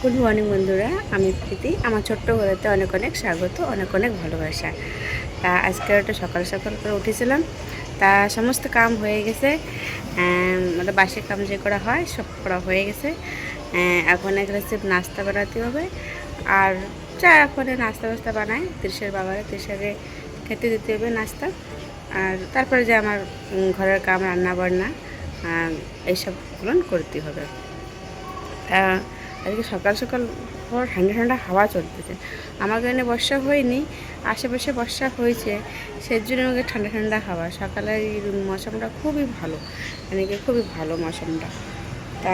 Good morning বন্ধুরা, আমি প্রীতি। আমার ছোট্ট ঘরেতে অনেক অনেক স্বাগত, অনেক অনেক ভালোবাসা। তা আজকে একটা সকাল সকাল করে উঠেছিলাম, তা সমস্ত কাম হয়ে গেছে। মানে বাসি কাম যে করা হয় সব করা হয়ে গেছে। এখন এক রেসিপি নাস্তা বানাতে হবে, আর চা এখন নাস্তা বাস্তা বানাই তৃষের বাবারে, তৃষারে খেতে দিতে হবে নাস্তা। আর তারপরে যে আমার ঘরের কাম, রান্না বান্না এইসবগুলো করতে হবে। আজকে সকাল সকাল ঠান্ডা ঠান্ডা হাওয়া চলতেছে। আমাদের এখানে বর্ষা হয়নি, আশেপাশে বর্ষা হয়েছে, সেই জন্য আমাকে ঠান্ডা ঠান্ডা হাওয়া। সকালের এই মৌসুমটা খুবই ভালো, মানে খুবই ভালো মৌসুমটা। তা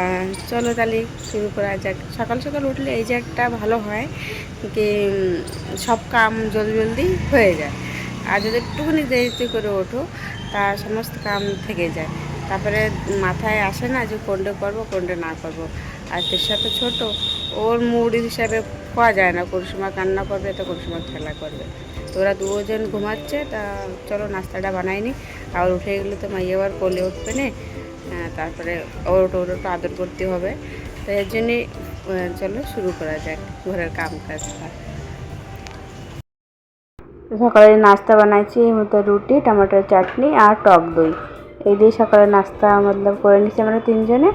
চলো তাহলে শুরু করা যাক। সকাল সকাল উঠলে এই যে একটা ভালো হয় কি, সব কাম জলদি জলদি হয়ে যায়। আর যদি একটুখানি দেরিতে করে ওঠো তা সমস্ত কাম থেকে যায়, তারপরে মাথায় আসে না যে কোনটা করবো কোনটা না করবো। আর এর সাথে ছোটো, ওর মুড হিসাবে পাওয়া যায় না, কোন সময় কান্না করবে তো কোন সময় খেলা করবে। তো ওরা দুজন ঘুমাচ্ছে, তা চলো নাস্তাটা বানাইনি। আর উঠে গেলে তো মাইয়ে আবার কোলে উঠবে না, তারপরে ওর একটু আদর করতে হবে। তো এর জন্যে চলো শুরু করা যাক ঘরের কাম কাজটা। সকালে নাস্তা বানাইছি মতো রুটি, টমেটোর চাটনি আর টক দই, এই দিয়ে সকালে নাস্তা মতলব করে নিচ্ছি আমরা তিনজনে।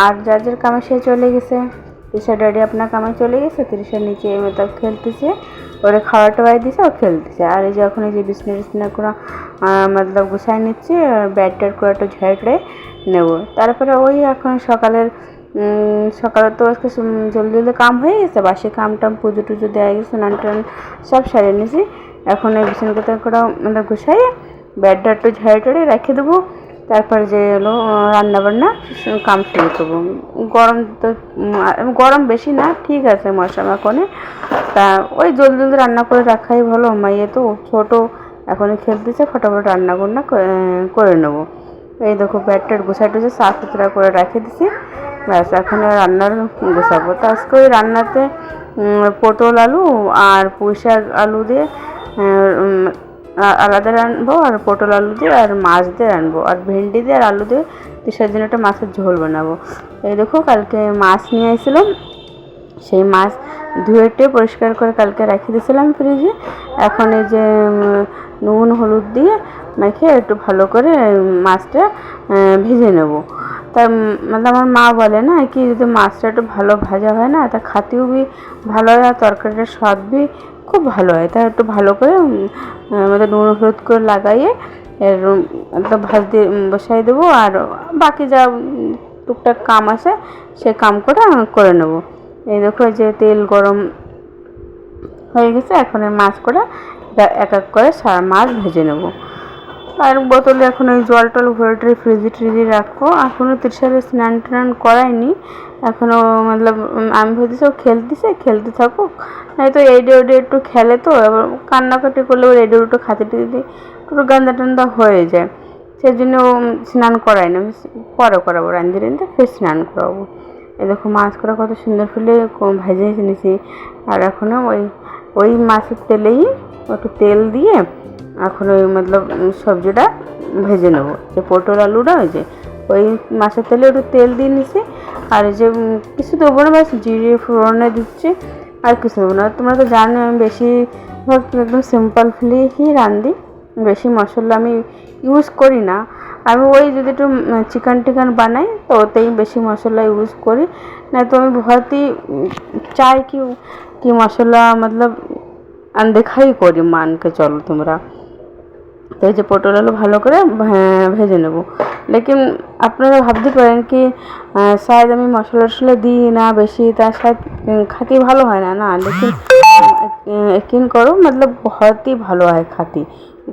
আর যার যার কামে সে চলে গেছে। তৃষা ড্যাডি আপনার কামে চলে গেছে, তৃষার নিচে মতলব খেলতেছে, ওরে খাওয়া টাওয়াই দিছে, ও খেলতেছে। আর এই যে এখন এই যে বিছনা টিছনা করে মতলব গুছাই নিচ্ছে, ব্যাড ট্যাড করে একটু ঝেড়ে নেব। তারপরে ওই এখন সকালে তো আজকে জলদি জলদি কাম হয়ে গেছে, বাসি কাম টাম পুজো টুজো দেওয়া গেছে, স্নান টান সব সারিয়ে নিয়েছি। এখন এই বিছানা কথা করে মানে গুছাইয়ে ব্যাডটা একটু ঝেড়ে টেড়ে রেখে দেবো। তারপরে যে এলো রান্নাবান্না কাম শুরু করবো। গরম তো গরম বেশি না, ঠিক আছে মশলা এখনে। তা ওই জলদি জলদি রান্না করে রাখাই ভালো। মাইয়ে তো ছোটো, এখনই খেলতেছে, ফটাফট রান্না বান্না করে নেবো। এই দেখো ব্যাডটার গোছা টুছে সাফ সুতরা করে রেখে দিছি, ব্যাস এখন রান্নার গোছাবো। তো আজকে ওই রান্নাতে পটল আলু আর পুঁই শাক আলু দিয়ে আলাদা রানবো, আর পটল আলু দিয়ে আর মাছ দিয়ে রানবো, আর ভেন্ডি দিয়ে আর আলু দিয়ে তিসার জন্য একটা মাছের ঝোল বানাবো। এই দেখো কালকে মাছ নিয়ে আসছিলাম, সেই মাছ ধুয়ে পরিষ্কার করে কালকে রেখে দিয়েছিলাম ফ্রিজে। এখন এই যে নুন হলুদ দিয়ে মেখে একটু ভালো করে মাছটা ভেজে নেব। তা মানে আমার মা বলে না কি, যদি মাছটা একটু ভালো ভাজা হয় না তা খাতেও বি ভালো হয়, আর তরকারিটার স্বাদ বি খুব ভালো হয়। তা একটু ভালো করে মানে নুন হলুদ করে লাগাইয়ে এর একদম ভাজতে বসাই দেবো। আর বাকি যা টুকটাক কাম আছে সে কাম করে নেব। এই দেখো যে তেল গরম হয়ে গেছে, এখন এই মাছ করে এক এক করে সারা মাছ ভেজে নেব। আর বোতলে এখন ওই জল টল ভরে ফ্রিজে ট্রিজে রাখবো। এখনও তৃষারে স্নান টান করায়নি, এখনও মতলব আমি ভেবেছি ও খেলতে থাকুক, নয়তো এডে ওডে একটু খেলে তো এবার কান্নাকাটি করলে ওর এডে ওটা খাতে টিতে একটু গান্দা টান্দা হয়ে যায়। সেই জন্য ও স্নান করায় না, পরে করাবো, রাঁধতে রাঁধতে ফের স্নান করাবো। এই দেখো মাছ করা কত সুন্দর ফুলে ভেজে নিয়েছি। আর এখনও ওই মাছের তেলেই একটু তেল দিয়ে এখন ওই মতলব সবজিটা ভেজে নেবো, যে পটল আলুটা ওই যে ওই মাছের তেলে একটু তেল দিয়ে নিছি। আর এই যে কিছু দেবো না, ব্যাস জিরে ফোড়নে দিচ্ছি, আর কিছু দেবো না। তোমরা তো জানো আমি বেশিরভাগ একদম সিম্পল ফ্লেই রাঁধি, বেশি মশলা আমি ইউজ করি না। আমি ওই যদি একটু চিকেন টিকেন বানাই তো ওতেই বেশি মশলা ইউজ করি, না তো আমি ভর্তি চাই কি মশলা মতলব আনদেখাই করি মানকে চলো তোমরা। তো এই যে পটল আলু ভালো করে ভেজে নেব। লেকিন আপনারা ভাবতে পারেন কি শায়দ আমি মশলা টশলা দিই না বেশি, তার শায়দ খাতি ভালো হয় না, লেকিন यकीन करो मतलब बहुत ही ভালো হয় খাতি,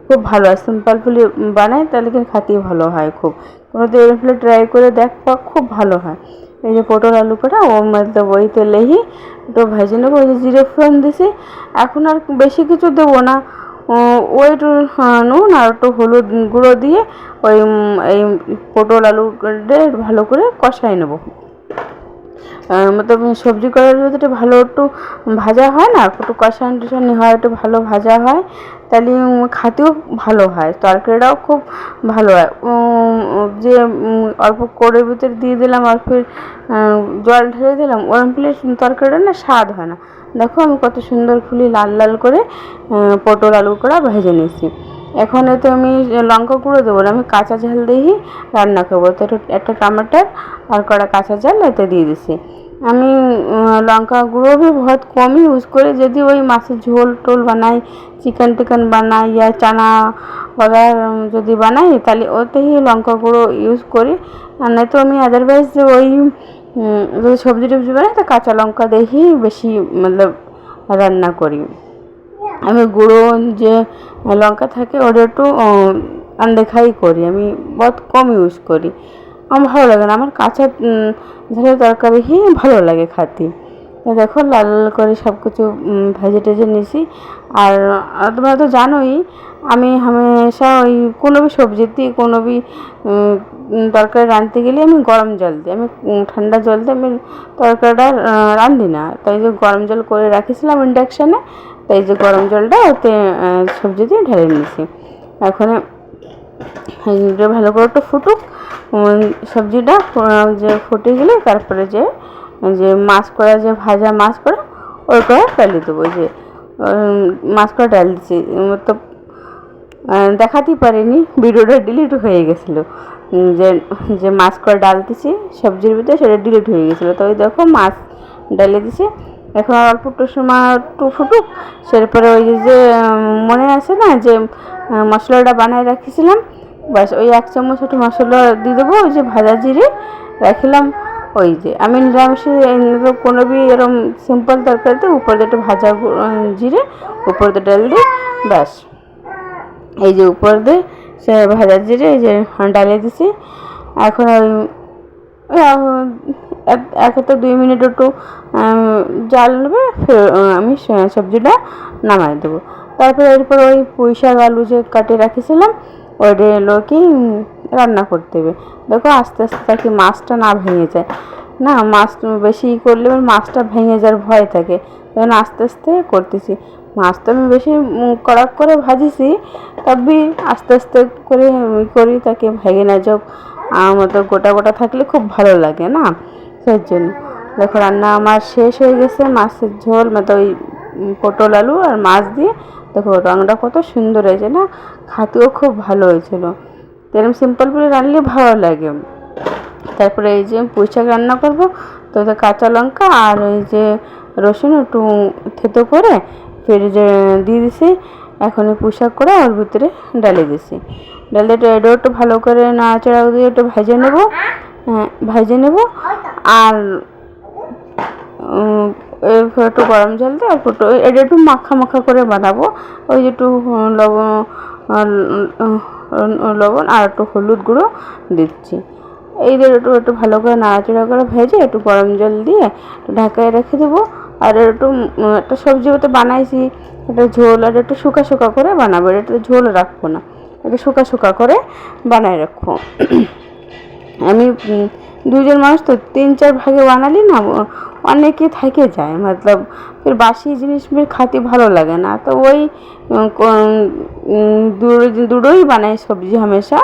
খুব ভালো হয়। সিম্পল ফুলি বানাই তা লেকিন খাতি ভালো হয় খুব। তোমরা তো এরকম ফুলে ট্রাই করে দেখো, খুব ভালো হয়। এই যে পটল আলু কটা ও মতলব ওই তেলেই একটু ভেজে নেবো। ওই যে জিরে ফোড়ন দিছি, এখন আর বেশি কিছু দেবো না। ওই একটু নুন আর একটু হলুদ গুঁড়ো দিয়ে ওই এই পটল আলু ভালো করে কষাই নেব। মতলব সবজি করার যদি একটু ভালো একটু ভাজা হয় না, একটু কষানি টষানি হয়, একটু ভালো ভাজা হয়, তাহলে খেতেও ভালো হয়, তরকারিটাও খুব ভালো হয়। যে অল্প করে ভিতরে দিয়ে দিলাম আর ফির জল ঢেলে দিলাম, ওরকম প্লেট তরকারিটা না স্বাদ হয় না। দেখো আমি কত সুন্দর খুলি লাল লাল করে পটল আলু করা ভেজে নিয়েছি। এখন এতে আমি লঙ্কা গুঁড়ো দেবো না, আমি কাঁচা ঝাল দিয়েই রান্না করবো। তো একটা টমাটার আর কড়া কাঁচা ঝাল এতে দিয়ে দিছি। আমি লঙ্কা গুঁড়ো भी बहुत कम ही यूज़ করি, যদি ওই মাছের ঝোল টোল বানাই, চিকেন টিকেন বানাই या চানা वगैरह যদি বানাই তাহলে ওতেই লঙ্কা গুঁড়ো ইউজ করি। আর নয়তো আমি আদারওয়াইজ ওই যদি সবজি টবজি বানাই তো কাঁচা লঙ্কা দিয়েই বেশি মতলব রান্না করি। আমি গুঁড়ো যে লঙ্কা থাকে ওটা একটু আনদেখাই করি, আমি বহুত কম ইউজ করি। আমার ভালো লাগে না, আমার কাঁচা ঝালের তরকারি হি ভালো লাগে খেতে। তো দেখো লাল লাল করে সব কিছু ভেজে টেজে নিয়েছি। আর তোমরা তো জানোই আমি হামেশা ওই কোনো भी সবজিতে কোনো भी তরকারি রাঁধতে গেলে আমি গরম জল দিই, আমি ঠান্ডা জল দিয়ে আমি তরকারিটা রাঁধি না। তাই যে গরম জল করে রাখিছিলাম ইন্ডাকশানে, তাই যে গরম জলটা ওতে সবজিতে ঢেলে নিয়েছি। এখন ভালো করে একটু ফুটুক সবজিটা, যে ফুটে গেলে তারপরে যে যে মাছ করা, যে ভাজা মাছ করা ওইটা ডালিয়ে দেবো। যে মাছ করা ডাল দিচ্ছি, তো দেখাতেই পারিনি, ভিডিওটা ডিলিট হয়ে গেছিলো। যে যে মাছ করে ডালতেছি সবজির ভিতরে সেটা ডিলিট হয়ে গেছিলো। তো ওই দেখো মাছ ডালে দিছি। এখন অল্প একটু সময় একটু ফুটুক, সেরপরে ওই যে মনে আছে না যে মশলাটা বানায় রাখিছিলাম, বাস ওই 1 চামচ একটু মশলা দিয়ে দেবো। ওই যে ভাজা জিরে রাখিলাম, ওই যে আমি নিরামিষে কোনো भी এরকম সিম্পল তরকারিতে উপর দিয়ে একটু ভাজা জিরে উপর দিয়ে ডাল দিই, ব্যাস। এই যে উপর দিয়ে সে ভাজা জিরে এই যে ডালিয়ে দিছি। এখন ওই 1-2 মিনিট একটু জাল নেবে, ফের আমি সবজিটা নামাই দেবো। তারপরে এরপর ওই পুঁই শাক আলু যে কাটে রাখিছিলাম ওইটা এলো কি রান্না করতে হবে। দেখো আস্তে আস্তে তাকে মাছটা না ভেঙে যায় না, মাছ বেশি করলে মাছটা ভেঙে যাওয়ার ভয় থাকে, তখন আস্তে আস্তে করতেছি। মাছ তো আমি বেশি কড়াক করে ভাজিছি, তবে আস্তে আস্তে করে করি তাকে ভেঙে না যাক। আমার তো গোটা গোটা থাকলে খুব ভালো লাগে না, সেই জন্য। দেখো রান্না আমার শেষ হয়ে গেছে, মাছের ঝোল মানে ওই পটল আলু আর মাছ দিয়ে। দেখো রঙটা কত সুন্দর হয়েছে না, খেতেও খুব ভালো হয়েছিল। এরকম সিম্পল করে রান্নলে ভালো লাগে। তারপরে এই যে পুঁই শাক রান্না করবো, তো কাঁচা লঙ্কা আর ওই যে রসুন একটু থেতো করে ফের যে দিয়ে দিছি। এখন পুঁই শাক করে ওর ভিতরে ডালে দিছি, ডালে এটাও একটু ভালো করে নাড়াচাড়া দিয়ে একটু ভেজে নেবো, ভেজে নেব। আর একটু গরম জল দিয়ে অল্প একটু এটা একটু মাখা মাখা করে বানাবো। ওই যে একটু লবণ আর একটু হলুদ গুঁড়ো দিচ্ছি। এই যে একটু একটু ভালো করে নাড়াচাড়া করে ভেজে একটু গরম জল দিয়ে ঢাকায় রেখে দেবো। আর একটু একটা সবজি মতো বানাইছি, একটা ঝোল আর একটু শুকা শুকা করে বানাবো, এটা ঝোল রাখবো না, একটু শুকা শুকা করে বানায় রাখবো। আমি 2 জন মানুষ তো 3-4 ভাগে বানালি না অনেকে থেকে যায়, মতলব ফির বাসি জিনিস খেতে ভালো লাগে না। তো ওই দুটোই বানাই সবজি হামেশা,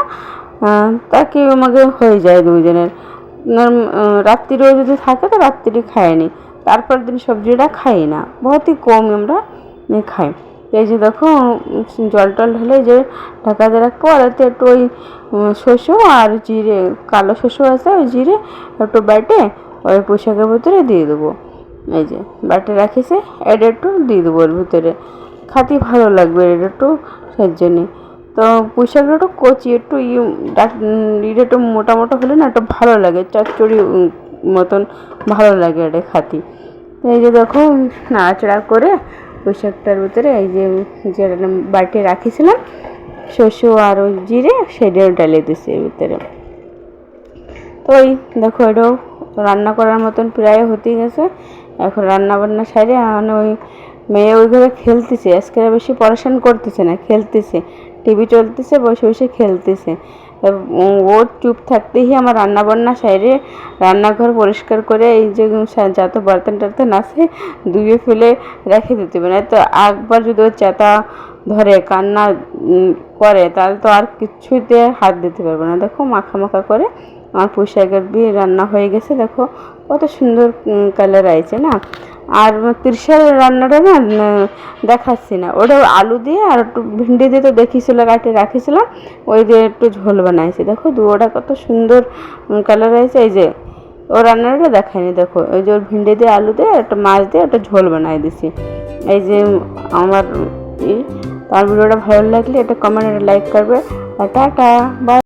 তাকে আমাকে হয়ে যায় 2 জনের। রাত্রিরেও যদি থাকে তো রাত্রি খায়নি, তারপর দিন সবজিটা খাই না, বহুতই কম আমরা খাই। এই যে দেখো জল টল ঢেলে যে ঢাকা দিয়ে রাখবো। আর এতে একটু ওই শস্য আর জিরে, কালো শস্য আছে ওই জিরে একটু বেটে ওই পুঁই শাকের ভিতরে দিয়ে দেবো। এই যে বেটে রাখিছে এটা একটু দিয়ে দেবো ওর ভিতরে, খেতে ভালো লাগবে এটা একটু, সেই জন্যে। তো পুঁই শাকটা একটু কচি একটু একটু মোটা মোটা হলে না একটু ভালো লাগে, চচ্চড়ি মতন ভালো লাগে এটা খেতে। এই যে দেখো নাড়াচাড়া করে পুঁই শাকটার ভিতরে এই যে বাটিয়ে রাখিছিলাম শস্য আর ওই জিরে সেটাও ডালে দিছি এর ভিতরে। তো ওই দেখো এটাও রান্না করার মতন প্রায় হতেই গেছে। এখন রান্না বান্না সাইডে ওই মেয়ে ওই ঘরে খেলতেছে, আজকে বেশি পড়াশোনা করতেছে না, খেলতেছে, টিভি চলতেছে, বসে বসে খেলতেছে। ও চুপ থাকতেই আমার রান্নাবান্না সাইডে রান্নাঘর পরিষ্কার করে এই যে যত বর্তন টর্তন আছে ধুয়ে ফেলে রেখে দিতে হবে, না তো একবার যদি ও চেতা ধরে কান্না করে তাহলে তো আর কিছুতে হাত দিতে পারবো না। দেখো মাখা মাখা করে আমার পুঁই শাকের বি রান্না হয়ে গেছে। দেখো কত সুন্দর কালার আইছে না। আর তৃষার রান্নাটা না দেখাচ্ছি না, ওটা আলু দিয়ে আর একটু ভিন্ডি দিয়ে তো দেখিয়েছিল কাটে রাখিছিলাম, ওই দিয়ে একটু ঝোল বানাইছি। দেখো দুয়োটা কত সুন্দর কালার আইছে। এই যে ও রান্নাটা দেখায়নি, দেখো ওই যে ওর ভিন্ডি দিয়ে আলু দিয়ে একটা মাছ দিয়ে একটা ঝোল বানাই দিছি। এই যে আমার তার ভিডিওটা ভালো লাগলে এটা কমেন্ট লাইক করবে। Tata bye.